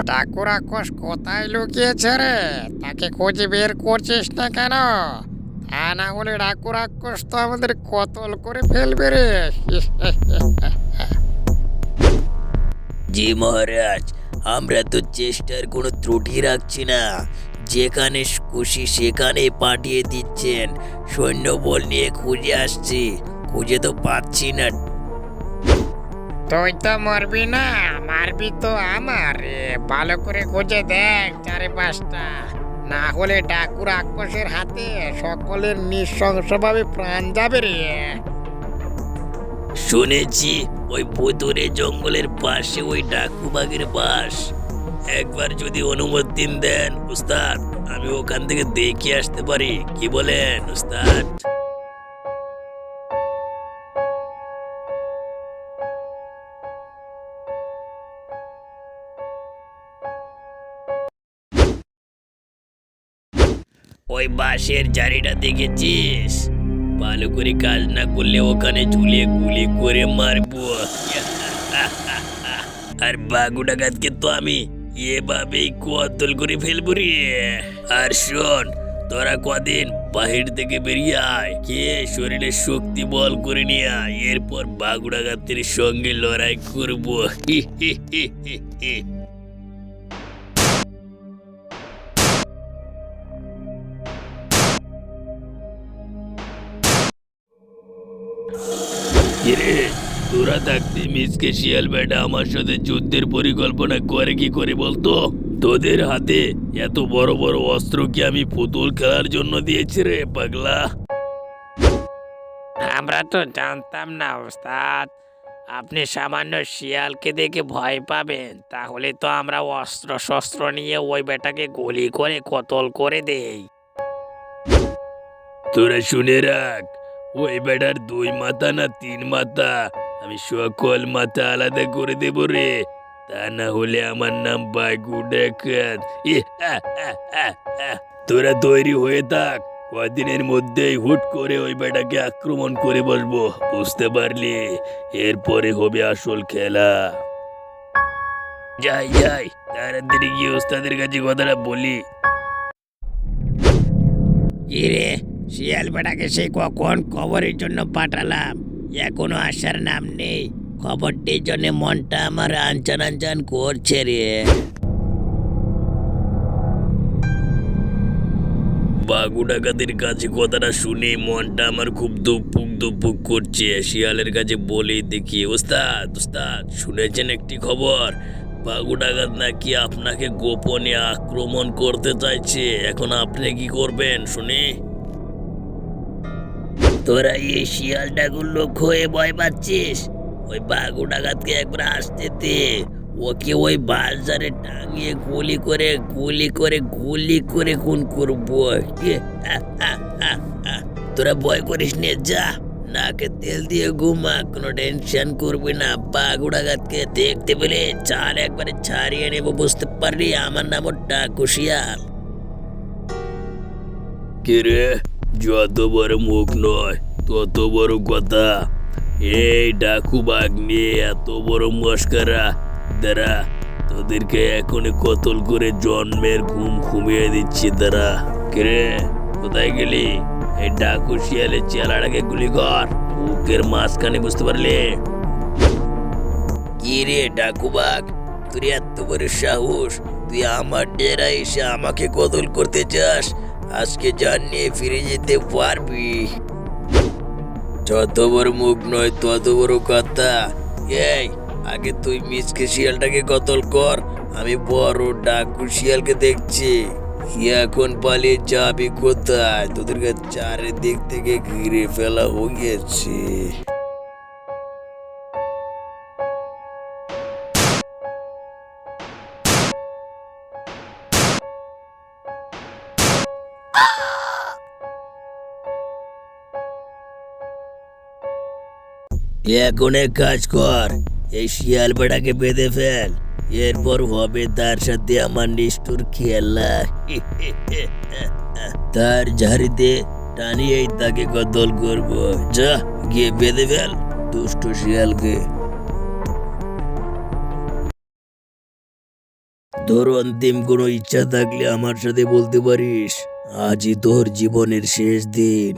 ডাকু রাক্ষস কোথায় লুকিয়েছে রে? তাকে খুঁজে বের করছিস না কেন? তা না হলে ডাকু রাক্ষস তো আমাদের কতল করে ফেলবে রে। জি মহারাজ, আমরা তো চেষ্টার কোনো ত্রুটি রাখছি না। যেখানে খুশি সেখানে পাঠিয়ে দিচ্ছেন। সৈন্যবল নিয়ে খুঁজে আসছি, খুঁজে তো পাচ্ছি না। তুই তো মরবি না, মারবি তো আমার রে। ভালো করে খুঁজে দেখ চারিপাশটা, না হলে ডাকু রাক্ষসের হাতে সকলের নৃশংসভাবে প্রাণ যাবে রে। শুনেছি ওই ভুতুরে জঙ্গলের পাশে ওই ডাকু বাঘের বাস। একবার যদি অনুমতি দেন উস্তাদ, আমি ওখান থেকে দেখে আসতে পারি, কি বলেন উস্তাদ? ওই বাঁশের জারিটা দেখেছিস? ভালো করে কাজ না করলে ওখানে ঝুলিয়ে গুলি করে মারবো। আর বাঘু ডাকাতকে তো আমি এভাবেই কতল করে ফেলবো রে। আর শোন, তোরা কদিন বাহির থেকে বেরিয়ে আয়, খেয়ে শরীরে শক্তি বল করে নিয়ে আয়। এরপর বাঘু ডাকাতের সঙ্গে লড়াই করবো। কিরে, তোরা থাকতে মিসকে শিয়াল বেটা আমার সাথে যুদ্ধের পরিকল্পনা করে কি করে বলতো? তোদের হাতে এত বড় বড় অস্ত্র কি আমি পুতুল খেলার জন্য দিয়েছি রে পাগলা? আমরা তো জানতাম না ওস্তাদ, আপনি সামান্য শিয়ালকে দেখে ভয় পাবেন। তাহলে তো আমরা অস্ত্র শস্ত্র নিয়ে ওই বেটাকে গুলি করে কতল করে দেই। তোরা শুনে রাখ, ওই বেটার 2 মাথা না 3 মাথা, আমি সকল মাথা আলাদা করে দেব রে। তা না হলে আমার নাম বাঘু ডাকাত। তোরা তৈরি হয়ে থাক, কদিনের মধ্যেই হুট করে ওই বেটাকে আক্রমণ করে বসবো, বুঝতে পারলি? এরপরে হবে আসল খেলা। যাই যাই, তাড়াতাড়ি গিয়ে ওস্তাদের কাছে কথাটা বলি। ইরে, শিয়াল বেটাকে সে কখন খবরের জন্য পাঠালাম, এখনো আসার নাম নেই। খবরটির জন্য মনটা আমার আনচান আনচান করছে রে। বাঘু ডাকাতের কাছে কথাটা শুনে মনটা আমার খুব দুপুক দুপুক করছে। শিয়ালের কাছে বলেই দেখি, ওস্তাদ ওস্তাদ, শুনেছেন একটি খবর? বাঘু ডাকাত নাকি আপনাকে গোপনে আক্রমণ করতে চাইছে। এখন আপনি কি করবেন শুনি? তোরা এই শিয়াল ডাকুর লোক হয়ে ভয় পাচ্ছিস? ওই বাঘু ডাকাতকে একবার আসতে দে। ওকে ওই বাজারে টাঙিয়ে গুলি করে খুন করবো। তোরা ভয় করিস নে, যা নাকে তেল দিয়ে ঘুমা, কোনো টেনশন করবি না। বাঘু ডাকাতকে দেখতে পেলে চাল একবারে ছাড়িয়ে নেবো, বুঝতে পারলি? আমার নাম ডাকু শিয়াল। কিরে, যত বড় মুখ নয় তত বড় কথা। এই ডাকু বাঘ নিয়ে এত বড় মস্করা? দাঁড়া, তোদেরকে এখনই কতল করে জন্মের ঘুম ঘুমিয়ে দিচ্ছি। দাঁড়া। কিরে, কোথায় গেলি? এই ডাকু শিয়ালের চেলাটাকে গুলি কর, বুকের মাঝখানে, বুঝতে পারলি? কি রে ডাকু বাঘ, তুই এত বড় সাহস? তুই আমার ডেরায় এসে আমাকে কতল করতে চাস? আজকে জান নিয়ে ফিরে যেতে পারবি। যত বড় মুখ নয় তত বড় কথা। এই, আগে তুই মিসকে শিয়ালটাকে কতল কর, আমি বড় ডাকু শিয়ালকে দেখছি। এখন পালিয়ে যাবি কোথায়? তোদেরকে চারিদিক থেকে ঘিরে ফেলা হয়েছে। এখন এক কাজ কর, এই শিয়াল বেটাকে বেঁধে ফেল। এরপর হবে তার সাথে আমার নিষ্ঠুর খেলা। তার ঝাড়িতে টানিয়েই তাকে কতল করব। যা, গিয়ে বেঁধে ফেল দুষ্ট শিয়ালকে। তোর অন্তিম কোনো ইচ্ছা থাকলে আমার সাথে বলতে পারিস। আজই তোর জীবনের শেষ দিন।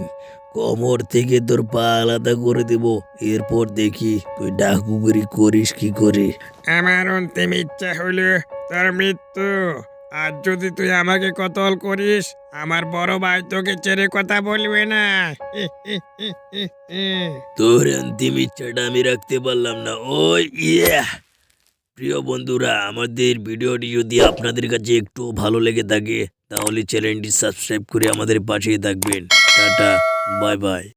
কোমর থেকে তোর পা আলাদা করে দেব। এরপর দেখি তুই ডাকুগিরি করিস কি করে। আমার অন্তিম ইচ্ছা হলো তোর মৃত্যু। আর যদি তুই আমাকে কতল করিস, আমার বড় ভাই তোকে ছেড়ে কথা বলবে না। তোর অন্তিম ইচ্ছাটা আমি রাখতে পারলাম না। ওই ইয়া! প্রিয় বন্ধুরা, আমাদের ভিডিওটি যদি আপনাদের কাছে একটু ভালো লেগে থাকে তাহলে চ্যানেলটি সাবস্ক্রাইব করে আমাদের পাশেই থাকবেন। Tata, bye bye.